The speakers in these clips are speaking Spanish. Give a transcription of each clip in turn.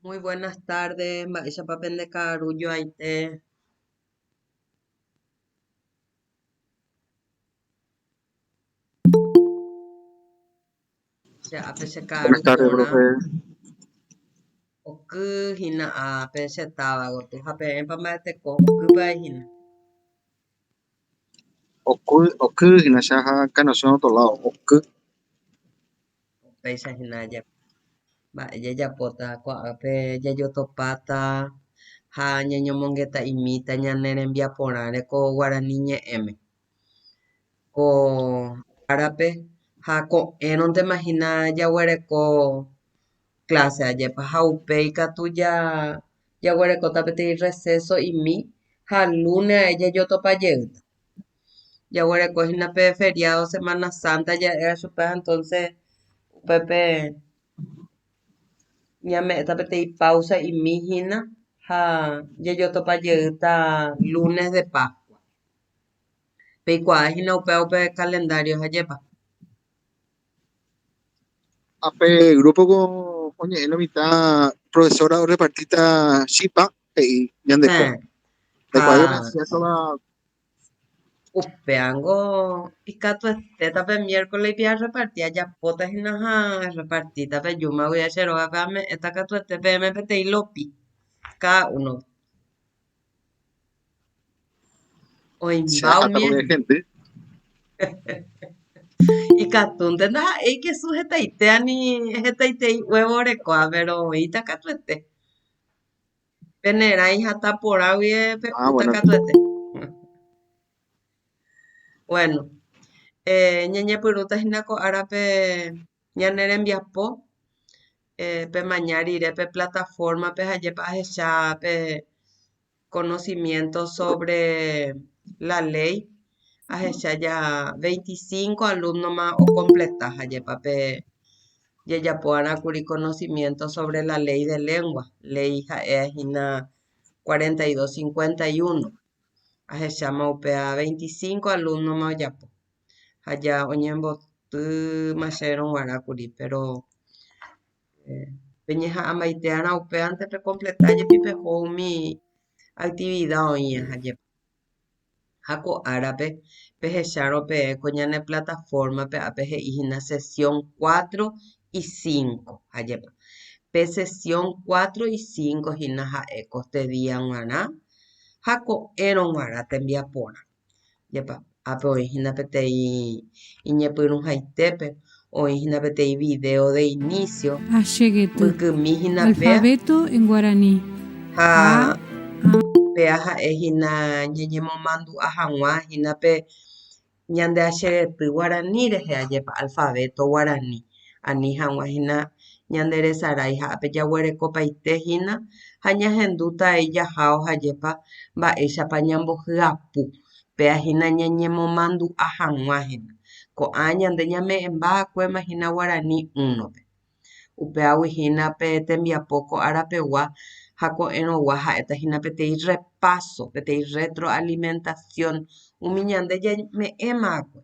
Muy buenas tardes, Maisha Papen de Carullo Aite. Ya apese Buenas Caru tardes, Pona. profe. Oku hina apese Taba Gotu. Hape Empamate ko Oku Hina. Oku hinashaha kanoshon tolao. Oku. Pesa hina ya. Ba ya pota ko ape ya yo topata. Ha ñaño mongeta imita ñanerembia porare ko guarani ñe'ẽme. Ko árape ha ko'ẽronte mahina jaguereko clase ajepa ha upéi katu jaguerekóta peteĩ receso imi ha lunes ae jajotopajeýta. Jaguerekohína pe feriado Semana Santa jaera chupe entonces upépe ñame'ẽta peteĩ pausa imihína ha jajotopajeýta lunes de Pascua. Peikuaahína upe calendario ajepa. Ape grupo con oñe'ẽ mitad profesora o repartita Shipa y Ñandekua. Ndekuaápe Ha Machiasola upeángo ikatuetétape miércoles ipia repartía japótahína ha repartítape juma guiacherógape ame'ẽta katuete peẽme peteĩ lopi cada uno se ajata oĩmbáumie con gente. ikatúnte ndaha'éi kesu hetaite ani hetaitei huevo orekuaa pero oĩta katuete penerãi ha taporãgui Ah, pe'úta bueno. katuete. Bueno, ñeñepyrũtahína ko árape ñane rembiapo pemaña rirépe plataformape ajépa ahechápe conocimiento sobre la ley. Ahecha ya 25 alumnos más o completas ajépape jejapo'arãkuri conocimiento sobre la ley de lengua. Ley ha'e'ahína 4251. Ahecháma upea 25 alumnos más ojapo. Ha ya oñembotymacherõguarákuri, pero peñeha'ãmaite'arã upévantepe completajepi peho umi actividad oĩha jepa. Ha ko árape pehecháro peẽ ko ñane plataformape ápe he'íhina sesión 4 y 5 ajépa. Pe sesión 4 y 5 hína ha'e este día g̃uarã ha ko'ẽrõ g̃uarã tembiaporã. Jepa ápe oĩhína peteĩ iñepyrũhaitépe, oĩhína peteĩ video de inicio, Achégatu. mykymíhína péa Alfabeto en guaraní. ha A, péa ha'éhína ñeñemomandu'a hag̃uã hína pe ñande achirepy guarani rehe ajépa alfabeto guarani. Ani hag̃uahína ñande resarái ha ápe jaguerekopaitéhína ha ñahendúta ei jaháo ajépa mba'éichapa ñambohyapu péahína ñañemomandu'a hag̃uahína. Ko'ã ñande ñame'ẽmba'akuémahína guarani 1-pe. Upeaguihína pe tembiapo ko árapegua ha ko'ẽrõgua ha'étahína peteĩ repaso, peteĩ retroalimentación umi ñande ñame'ẽma'akue.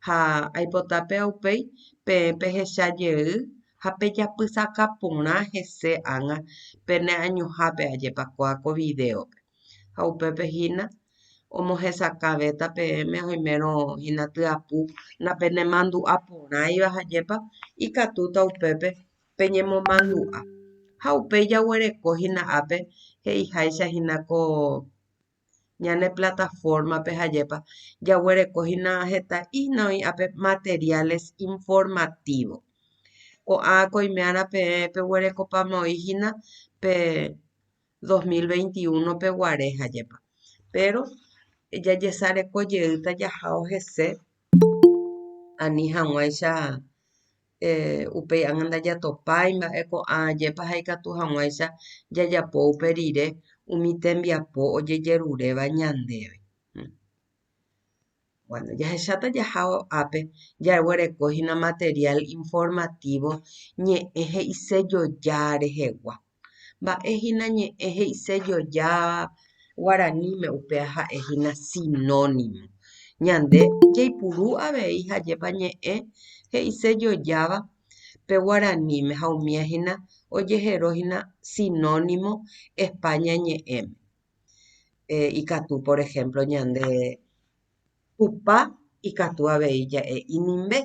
Ha aipota pe upéi peẽ pehechajey ha pejapysaka porã hese ág̃a pene añuhápe ajépa ko videope. Ha upépe hína omohesakavéta peẽme oimérõ hína tyapu napenemandu'a porãiva ajépa ikatúta upépe peñemomandu'a. Ha upéi jaguerekohína ápe he'iháichahína ko ñane plataformape ajépa jaguerekohína heta'ína oĩ ápe materiales informativos. Ko'ã ko oime'arã peẽ peguerekopáma oĩhína pe 2021 peguare ajépa. Pero jajesarekojeýta jaháo hese ani hag̃uáicha upéi ág̃a ndajatopái mba'e ko'ã ajépa ha ikatu hag̃uáicha jajapo upe rire umi tembiapo ojejeruréva ñandéve. Bueno, jahecháta jaháo ápe jaguerekohína material informativo ñe'ẽ he'isejoja rehegua. Mba'éhína ñe'ẽ he'isejoja guaraníme upéa ha'éhína sinónimo. Ñande jaipuru avei ajépa ñe'ẽ he'isejojáva pe guaraníme ha umíahína oyeherohína sinónimo España ñe'ẽme. Ikatu, por ejemplo, ñande tupa ikatu avei ja'e inimbe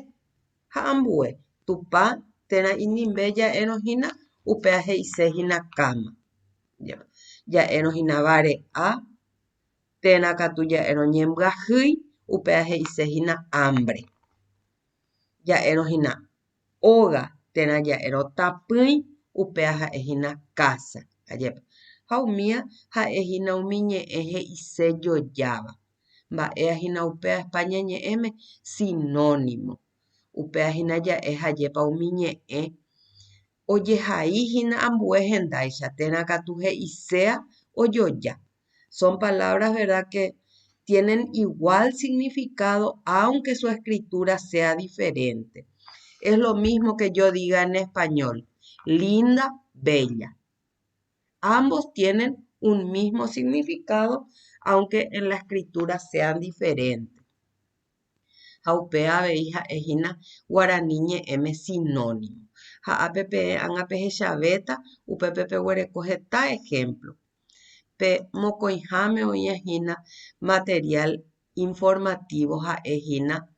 ha ambue. Tupa térã inimbe ja'érohína upéva he'iséhína káma. Ja'érohína vare'a térã katu ja'érõ ñembyahýi upéva he'iséhína hambre. Ja'érohína óga térã ja'érõ tapỹi upéva ha'éhína casa. Ajépa. Ha umíva ha'éhína umi ñe'ẽ he'ise jojáva. Mba'éahína upéva España ñe'ẽme sinónimo. Upéahína ja'e hajépa umi ñe'ẽ ojehaíhína ambue hendáicha térã katu he'isea ojoja. Son palabras, ¿verdad?, que tienen igual significado aunque su escritura sea diferente. Es lo mismo que yo diga en español, linda, bella. Ambos tienen un mismo significado, aunque en la escritura sean diferentes. Haupea veija ejina guaraní ñe'ẽme sinónimo. Ha'ápe ágape hechaveta upépe guereko heta ejemplo. Pe mokõiháme oĩehína material informativo ha'éhína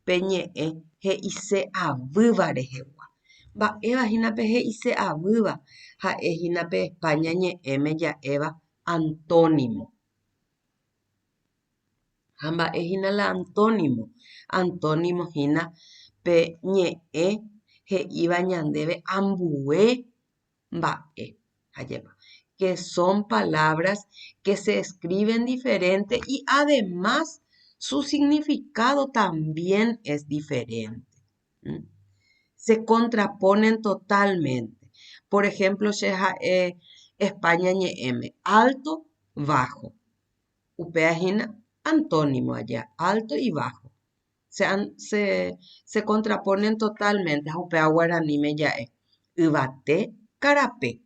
pe ñe'ẽ he'ise avýva rehegua. Mba'évahína pe he'ise avýva ha'éhína pe España ñe'ẽme ja'éva antónimo. Ha mba'éhína la antónimo. Antónimo hína pe ñe'ẽ he'íva ñandéve ambue mba'e. Ajépa. Que son palabras que se escriben diferente y además su significado también es diferente. Se contraponen totalmente. Por ejemplo, España ñe'ẽme alto, bajo. Upéahína antónimo allá, alto y bajo. Se contraponen totalmente. Upéa guaraníme ja'e yvate, karapé.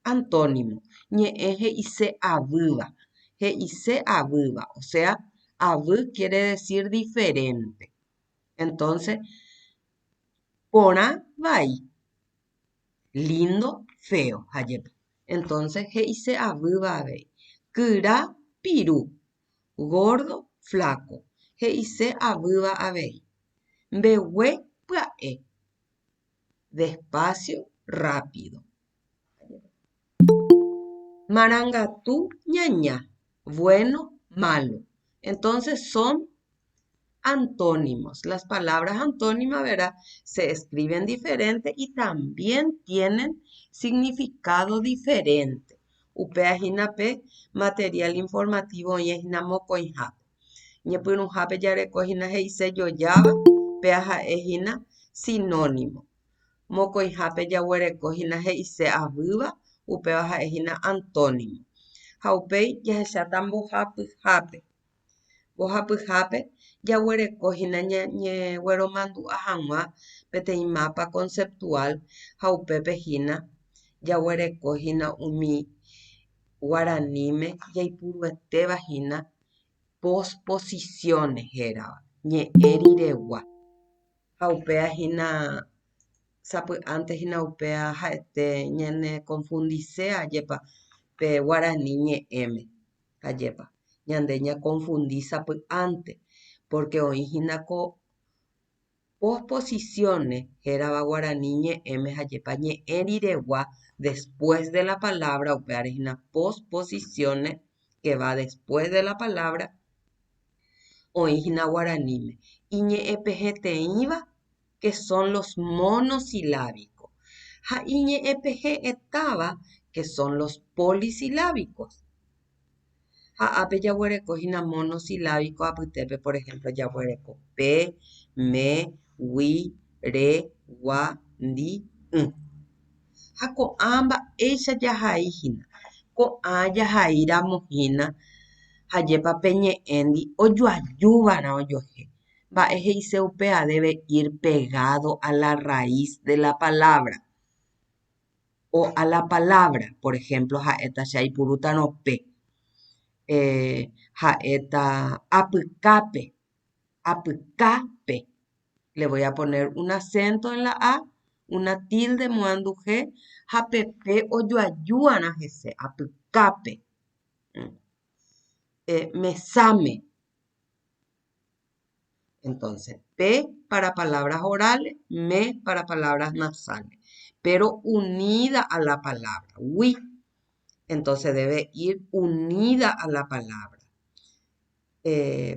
Antónimo, ñe'ẽ he'ise avýva. He'ise avýva, o sea, avý quiere decir diferente. Entonces, porã vai, lindo, feo, ajépa. Entonces, he'ise avýva avei. Kyra, piru, gordo, flaco. He'ise avýva avei. Mbegue, pya'e. Despacio, rápido. Marangatu, ñaña, bueno, malo. Entonces son antónimos. Las palabras antónimas, ¿verdad?, se escriben diferente y también tienen significado diferente. Upéahína pe material informativo oĩehína mokõihápe. Ñepyrũhápe jarekohína he'ise jojáva, péa ha'éhína sinónimo. Mokõihápe jaguerekóhína he'ise avýva, upéva ha'éhína antónimo. Ha upéi jahecháta mbohapyhápe. Mbohapyhápe jaguerekóhína ñegueromandu'a hag̃ua peteĩ mapa conceptual ha upépehína jaguerekóhína umi guaraníme jaipuruetévahína posposiciones hérava, ñe'ẽ riregua. Ha upéahína sapy'ántehína upéa ha'ete ñane confundise ajépa pe guarani ñe'ẽme ajépa. Ñande ñaconfundi sapy'ánte porque oĩhína ko posposiciones hérava guarani ñe'ẽme ajépa ñe'ẽ riregua después de la palabra upéarehína posposiciones que va después de la palabra oĩhína guaraníme. Y ñe'ẽpeheteĩva que son los monosilábicos. Ha iñe'ẽpehe'etáva que son los polisilábicos. Ha'ápe jaguerekóhína monosilábico apytépe, por ejemplo, jaguereko pe, me, gui, re, gua, ndi, ha ko'ã mba'éicha jahaíhína. Ko'ã jahaíramohína ajépa pe ñe'ẽndi ojoajúvarã ojohe. Mba'e he'ise upéva debe ir pegado a la raíz de la palabra. O a la palabra, por ejemplo, ha'éta che aipurútarõ pe. Ha'éta apykápe. Apykápe. Le voy a poner un acento en la A, una tilde muanduje, hapepe oyoayuan ajese, apykape, mesame. Entonces, P para palabras orales, me para palabras nasales, pero unida a la palabra, wi. Entonces debe ir unida a la palabra.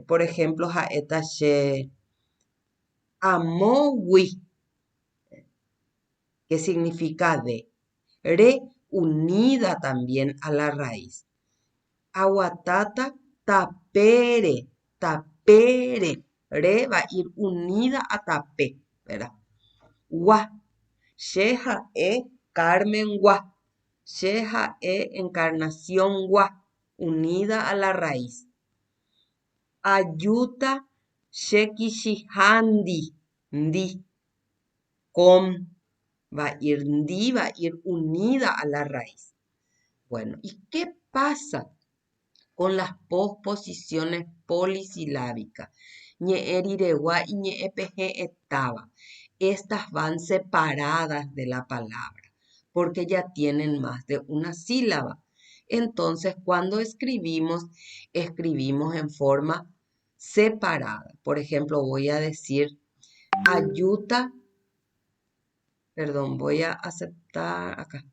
Por ejemplo, jaeta she amo wi, que significa de. Re unida también a la raíz. Aguatata tapere, tapere. Re va a ir unida a tapé, ¿verdad? Gua, sheja Carmen gua, sheja encarnación gua, unida a la raíz. Ayuta shekishihandi, ndi, va a ir unida a la raíz. Bueno, ¿y qué pasa con las posposiciones polisilábicas? Ñe'eriregua y ñe'epeje estaba. Estas van separadas de la palabra porque ya tienen más de una sílaba. Entonces, cuando escribimos en forma separada. Por ejemplo, voy a decir ayuta, perdón, voy a aceptar acá.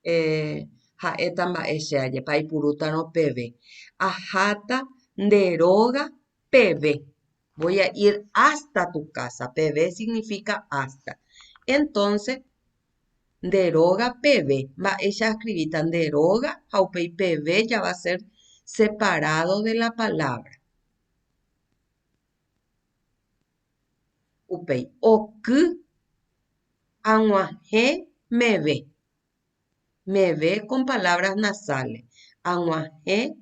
Jaeta mba'e paipuruta no peve. Ajata deroga peve. Voy a ir hasta tu casa. Peve significa hasta. Entonces, deroga peve. Mba'e ya escribí tan deroga, jaupei peve ya va a ser separado de la palabra. Upei. Oku aguaje me ve. Me ve con palabras nasales. Aguaje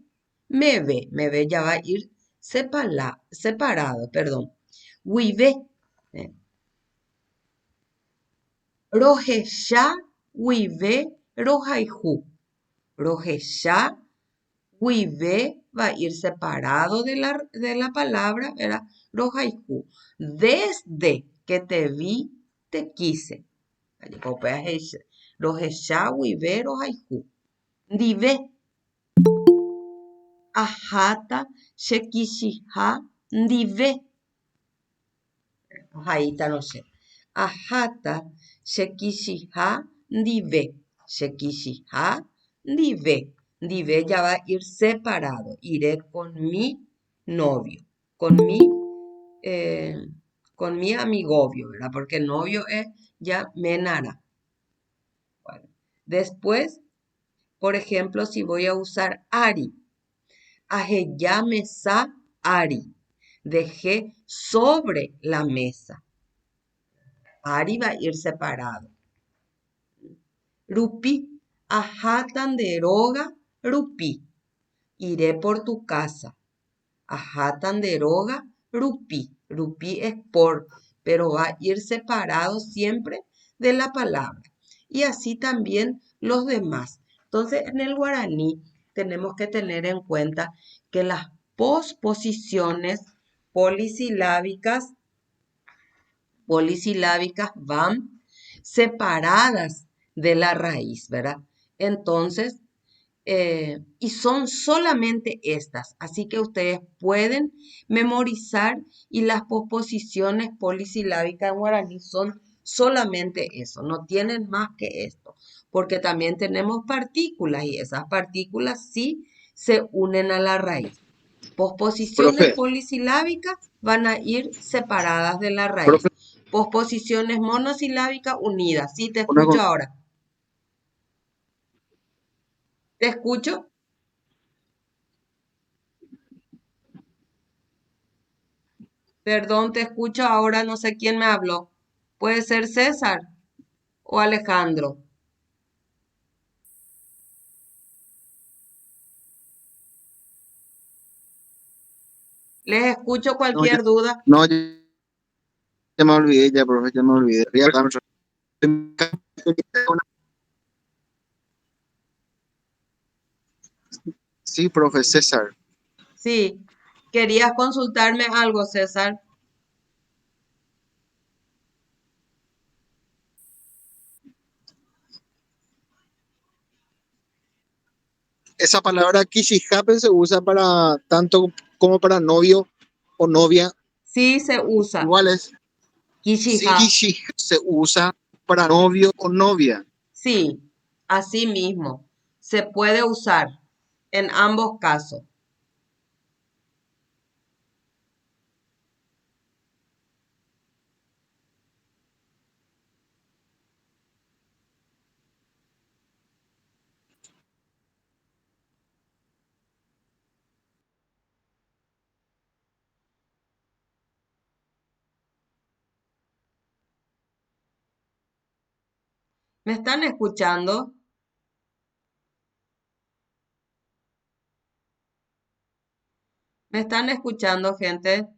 me ve ya va a ir separado, perdón. Huive. Rojesha huive rojaiju. Rojesha huive va a ir separado de la palabra, ¿verdad? Rojaiju. Desde que te vi, te quise. Rojesha huive rojaiju. Dive. Ajata shekishija ndive. Ahí no sé. Ajata shekishija ndive. Shekishija ndive. Ndive ya va a ir separado. Iré con mi novio. Con mi amigovio, ¿verdad? Porque el novio es ya menara. Bueno, después, por ejemplo, si voy a usar Ari. Ajeya mesa Ari. Dejé sobre la mesa. Ari va a ir separado. Rupi. Ajatan deroga rupi. Iré por tu casa. Ajatan deroga rupi. Rupi es por, pero va a ir separado siempre de la palabra. Y así también los demás. Entonces, en el guaraní tenemos que tener en cuenta que las posposiciones polisilábicas van separadas de la raíz, ¿verdad? Entonces, y son solamente estas, así que ustedes pueden memorizar y las posposiciones polisilábicas en guaraní son solamente eso, no tienen más que esto, porque también tenemos partículas y esas partículas sí se unen a la raíz. Posposiciones Profe, polisilábicas van a ir separadas de la raíz. profe, Posposiciones monosilábicas unidas. Sí, te una escucho ahora. ¿Te escucho? Perdón, te escucho ahora, no sé quién me habló. ¿Puede ser César o Alejandro? Les escucho no, ya, cualquier duda. no, ya me olvidé, ya, profe, ya me olvidé. Sí, profe César. Sí, querías consultarme algo, César. esa palabra kishihape se usa para tanto como para novio o novia. Sí se usa. Igual es, Kishija. sigishi se usa para novio o novia. Sí, así mismo. Se puede usar en ambos casos. ¿Me están escuchando? ¿Me están escuchando, gente?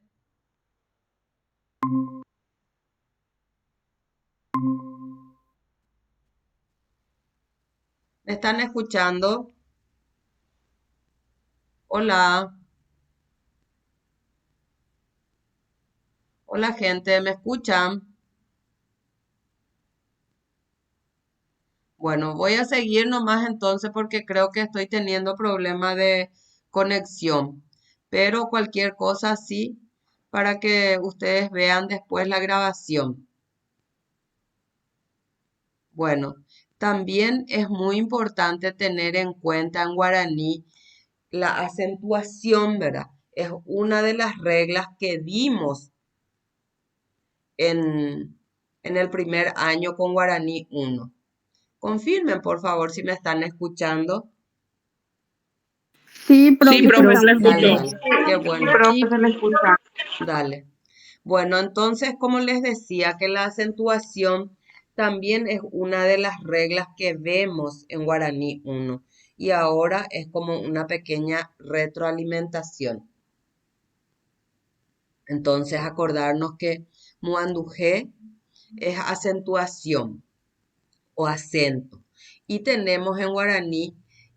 ¿Me están escuchando? Hola. Hola, gente. ¿Me escuchan? Bueno, voy a seguir nomás entonces porque creo que estoy teniendo problemas de conexión. Pero cualquier cosa sí, para que ustedes vean después la grabación. Bueno, también es muy importante tener en cuenta en guaraní la acentuación, ¿verdad? Es una de las reglas que dimos en el primer año con Guaraní 1. Confirmen, por favor, si me están escuchando. Sí, Sí, profe, se profe, la se la Dale, escucho. escucho. dale. Qué bueno. Profe, se la escucha. Dale. Bueno, entonces, como les decía, que la acentuación también es una de las reglas que vemos en Guaraní 1 y ahora es como una pequeña retroalimentación. Entonces, acordarnos que muandujé es acentuación o acento. Y tenemos en guaraní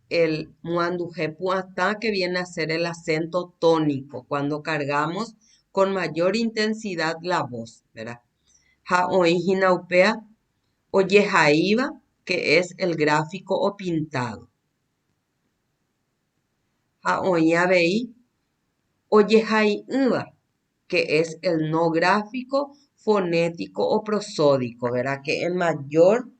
el muandujé puatá, que viene a ser el acento tónico, cuando cargamos con mayor intensidad la voz, ¿verdad? Haoi jinaupea o yejaiba, que es el gráfico o pintado. Haoi abei o yejaiba, que es el no gráfico, fonético o prosódico, ¿verdad? Que en mayor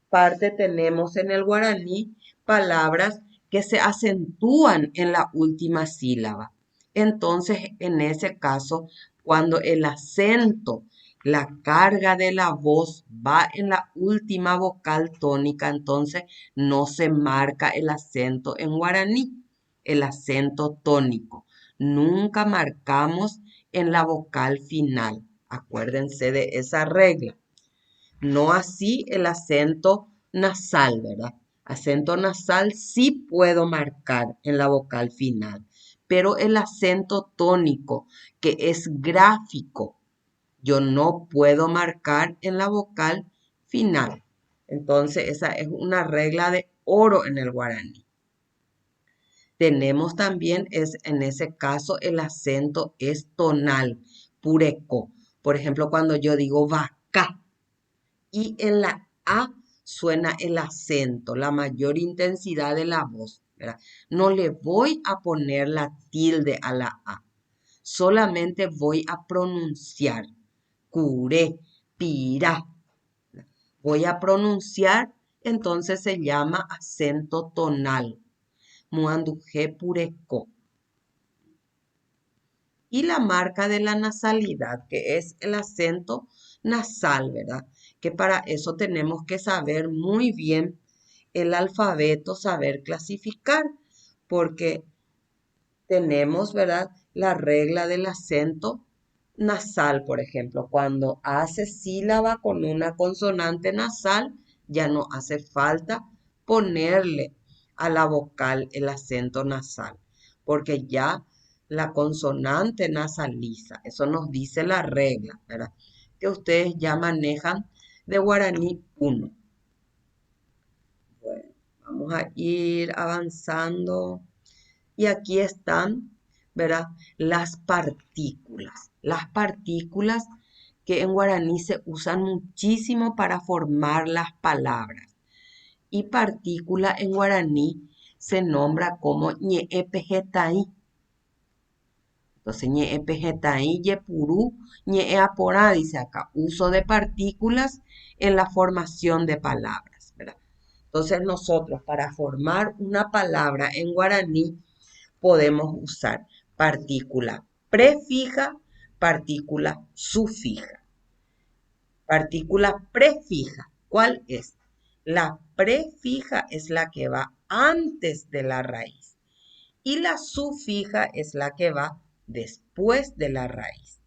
parte tenemos en el guaraní palabras que se acentúan en la última sílaba. Entonces, en ese caso, cuando el acento, la carga de la voz va en la última vocal tónica, entonces no se marca el acento en guaraní, el acento tónico. Nunca marcamos en la vocal final. Acuérdense de esa regla. No así el acento nasal, ¿verdad? Acento nasal sí puedo marcar en la vocal final, pero el acento tónico, que es gráfico, yo no puedo marcar en la vocal final. Entonces, esa es una regla de oro en el guaraní. Tenemos también, en ese caso, el acento es tonal, pureco. Por ejemplo, cuando yo digo vaca, y en la A suena el acento, la mayor intensidad de la voz, ¿verdad? No le voy a poner la tilde a la A, solamente voy a pronunciar curé, pirá. Voy a pronunciar, entonces se llama acento tonal, muandujé pureco. Y la marca de la nasalidad, que es el acento nasal, ¿verdad? Que para eso tenemos que saber muy bien el alfabeto, saber clasificar, porque tenemos, ¿verdad? La regla del acento nasal, por ejemplo, cuando hace sílaba con una consonante nasal, ya no hace falta ponerle a la vocal el acento nasal, porque ya la consonante nasaliza. Eso nos dice la regla, ¿verdad? Que ustedes ya manejan de Guaraní 1. Bueno, vamos a ir avanzando. Y aquí están, ¿verdad? Las partículas. Las partículas que en guaraní se usan muchísimo para formar las palabras. Y partícula en guaraní se nombra como ñe'ẽpehetãi. Entonces, ñe'ẽpehetãi yepuru ñe'ẽaporã, dice acá, uso de partículas en la formación de palabras, ¿verdad? Entonces, nosotros para formar una palabra en guaraní podemos usar partícula prefija, partícula sufija. Partícula prefija, ¿cuál es? La prefija es la que va antes de la raíz y la sufija es la que va después de la raíz.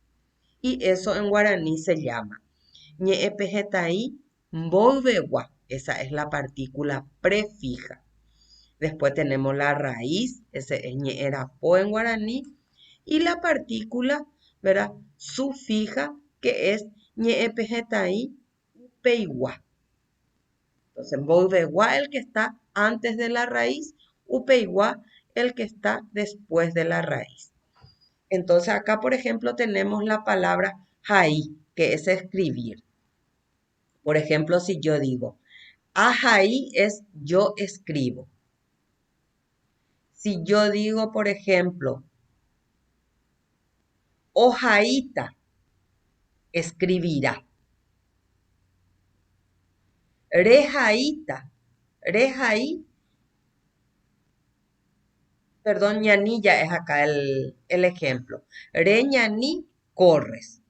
Y eso en guaraní se llama ñe'ẽpehetãi mboyvegua. Esa es la partícula prefija. Después tenemos la raíz, ese es ñe'ẽrapo en guaraní, y la partícula, ¿verdad?, sufija, que es ñe'ẽpehetãi upeigua. Entonces, mboyvegua el que está antes de la raíz, upeigua el que está después de la raíz. Entonces, acá, por ejemplo, tenemos la palabra jaí, que es escribir. Por ejemplo, si yo digo, ajaí es yo escribo. Si yo digo, por ejemplo, ojaíta, escribirá. Rejaíta, rejaí, perdón, ñaní ya es acá el ejemplo. Re ñaní, corres.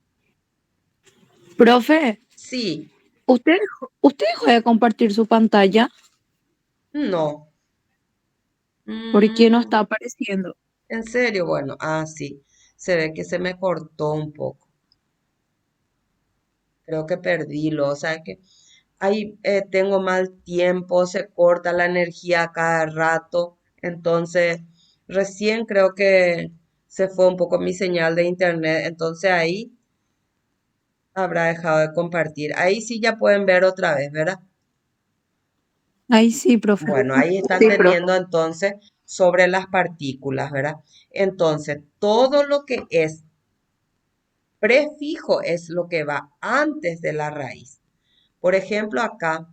Profe, Sí, ¿usted, usted dejó de compartir su pantalla? no. ¿Por qué no Mm, está apareciendo? en serio, bueno, sí, se ve que se me cortó un poco. Creo que perdílo, o sea que ahí tengo mal tiempo, se corta la energía a cada rato, entonces recién creo que se fue un poco mi señal de internet, entonces ahí habrá dejado de compartir. Ahí sí ya pueden ver otra vez, ¿verdad? Ahí sí, profe. Bueno, ahí están teniendo entonces sobre las partículas, ¿verdad? Entonces, todo lo que es prefijo es lo que va antes de la raíz. Por ejemplo, acá,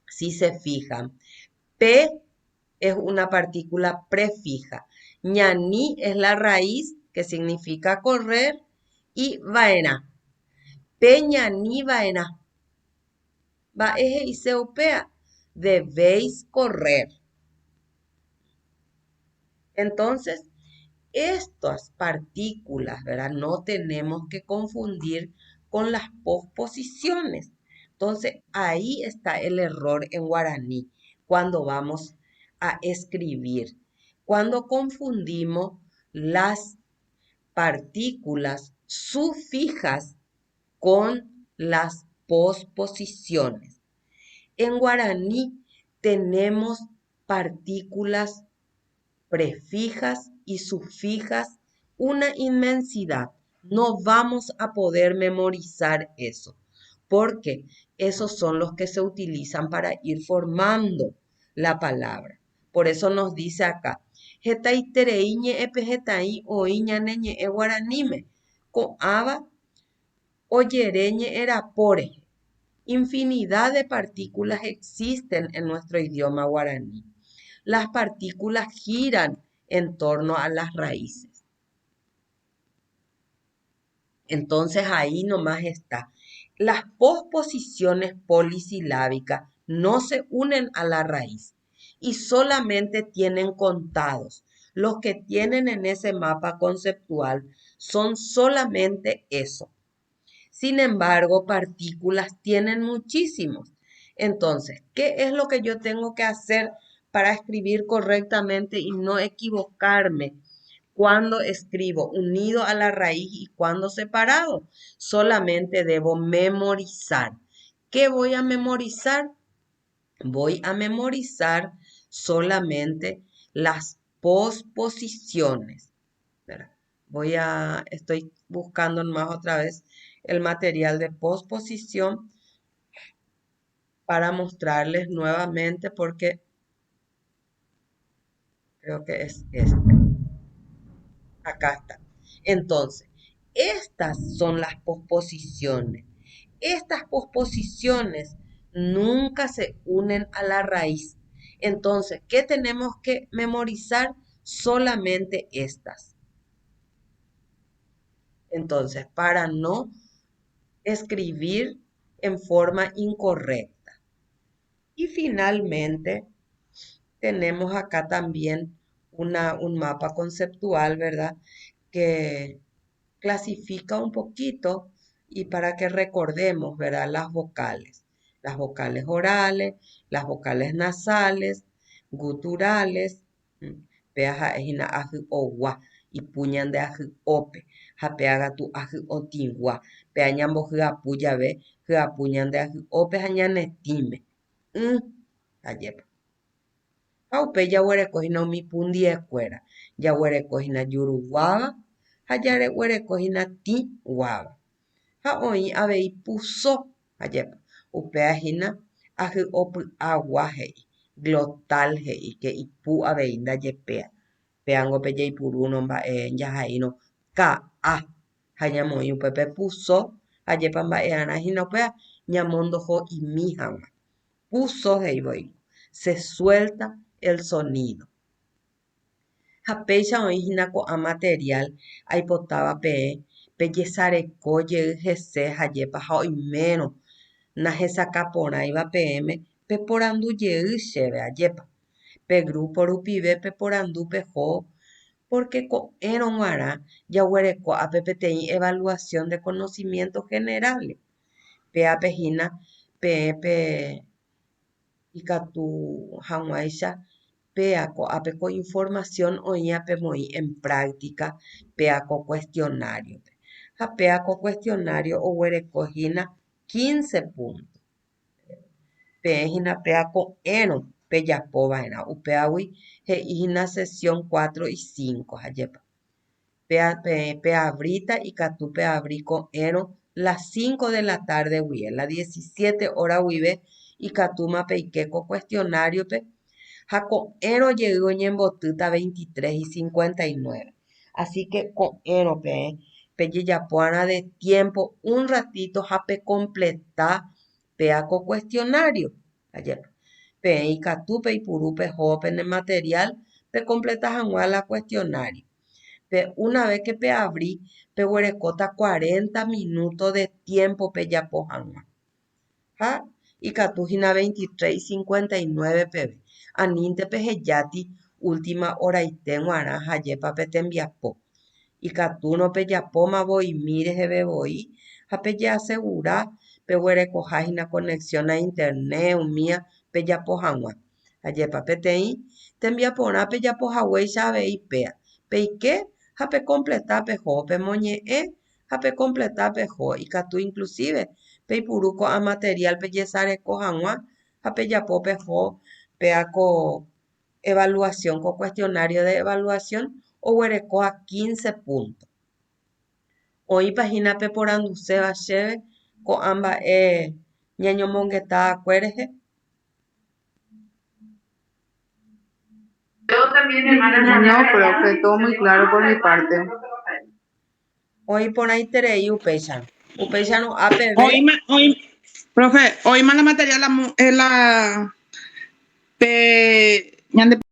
si se fijan, P es una partícula prefija. Ñaní es la raíz que significa correr y vaena. P ñaní vaena. Va eje y se upea. Debéis correr. Entonces, estas partículas, ¿verdad? No tenemos que confundir con las posposiciones. Entonces, ahí está el error en guaraní cuando vamos a escribir. Cuando confundimos las partículas sufijas con las posposiciones. En guaraní tenemos partículas prefijas y sufijas, una inmensidad. No vamos a poder memorizar eso, porque esos son los que se utilizan para ir formando la palabra. Por eso nos dice acá, hetaiтерei ñe'ẽpehetãi oĩ ñane ñe'ẽ guaraníme, ko'ãva ojere ñe'ẽrapóre. Infinidad de partículas existen en nuestro idioma guaraní. Las partículas giran en torno a las raíces. Entonces ahí nomás está. Las posposiciones polisilábicas no se unen a la raíz y solamente tienen contados. Los que tienen en ese mapa conceptual son solamente eso. Sin embargo, partículas tienen muchísimos. Entonces, ¿qué es lo que yo tengo que hacer para escribir correctamente y no equivocarme cuando escribo unido a la raíz y cuando separado? Solamente debo memorizar. ¿Qué voy a memorizar? Voy a memorizar solamente las posposiciones, ¿verdad? Estoy buscando más otra vez el material de posposición para mostrarles nuevamente porque creo que es este. Acá está. Entonces, estas son las posposiciones. Estas posposiciones nunca se unen a la raíz Entonces, ¿qué tenemos que memorizar? Solamente estas. Entonces, para no escribir en forma incorrecta. Y finalmente, tenemos acá también un mapa conceptual, ¿verdad? Que clasifica un poquito y para que recordemos, ¿verdad? Las vocales orales, las vocales nasales, guturales, peaja ejina aju owa y puñan de aju ope, japeaga tu aju otingua, peañambo japu ve, japuñan de aju ope jañanetime. Ayepa. Paupe yaguerekohína umi pundiekuéra, yaguerekohína juruguáva ha jaguerekohína tĩ guáva. Ha oĩ avei puso ajépa. Upéahína ahy'opy'agua he'i, glotal he'i, que ipu avei ndajepéa. Péangope jaipurúno mba'e njaha'írõ ka'a ha ñamoĩ upépe puso ajépa mba'e'arãhína upéa ñamondoho'imi hag̃ua. Puso he'ivoi. Se suelta el sonido. Ha péicha oĩhína ko'ã material aipotáva pejesareko jey hese hajépa ha oimérõ nahesakaporãiva peẽme peporandujey chéve ajépa. Pe grupo rupive peporandu peho porque ko'ẽrõ g̃uarã jaguerekuápe peteĩ evaluación de conocimientos generales. Péapehína peẽ ikatu hag̃uáicha péa ko'ápeko información oĩ apemoĩ en práctica péako cuestionariope. Ha péako cuestionario oguerekohína 15 puntos. Peẽhína péa ko'ẽrõ pejapova'erã. Upéagui he'íhina sesión 4 y 5 ajépa. Peabrita ikatu peabrí ko'ẽrõ las 5 de la tarde guive, las 17 horas guive ikatúma peike ko cuestionariope ha ko'ẽrõ jey oñembotýta 23 y 59. Así que ko'ẽrõ pejejapo'arã de tiempo un ratito ha pekompleta péako cuestionario ajépa. Peẽ ikatu peipuru peho pene material pekompleta hag̃ua la cuestionario. Una vez que peabrí peguerekóta 40 minutos de tiempo pejapo hag̃ua. Ha ikatuhína 23 y 59 peve. Anínte pehejáti última horaite g̃uarã ha jépa petembiapo. Ikatúrõ pejapóma voimi rehevevoi ha pejeasegura peguerekoháhína conexión a internet umíva pejapo hag̃ua. Ajépa peteĩ tembiaporã pejapohaguéicha avei péa. Peike ha pekompleta peho pemoñe'ẽ ha pekompleta peho ikatu inclusive peipuru ko'ã material pejesareko hag̃ua ha pejapo peho péako evaluación ko cuestionario de evaluación oguerekoha 15 puntos. Oĩpahína peporanduséva chéve ko'ã mba'e ñañomongetakuérehe. No, profe, todo muy claro por mi parte. Hoy porãiterei upéicharõ. Upéicharõ APB. Profe, hoy más la materia la pe ñande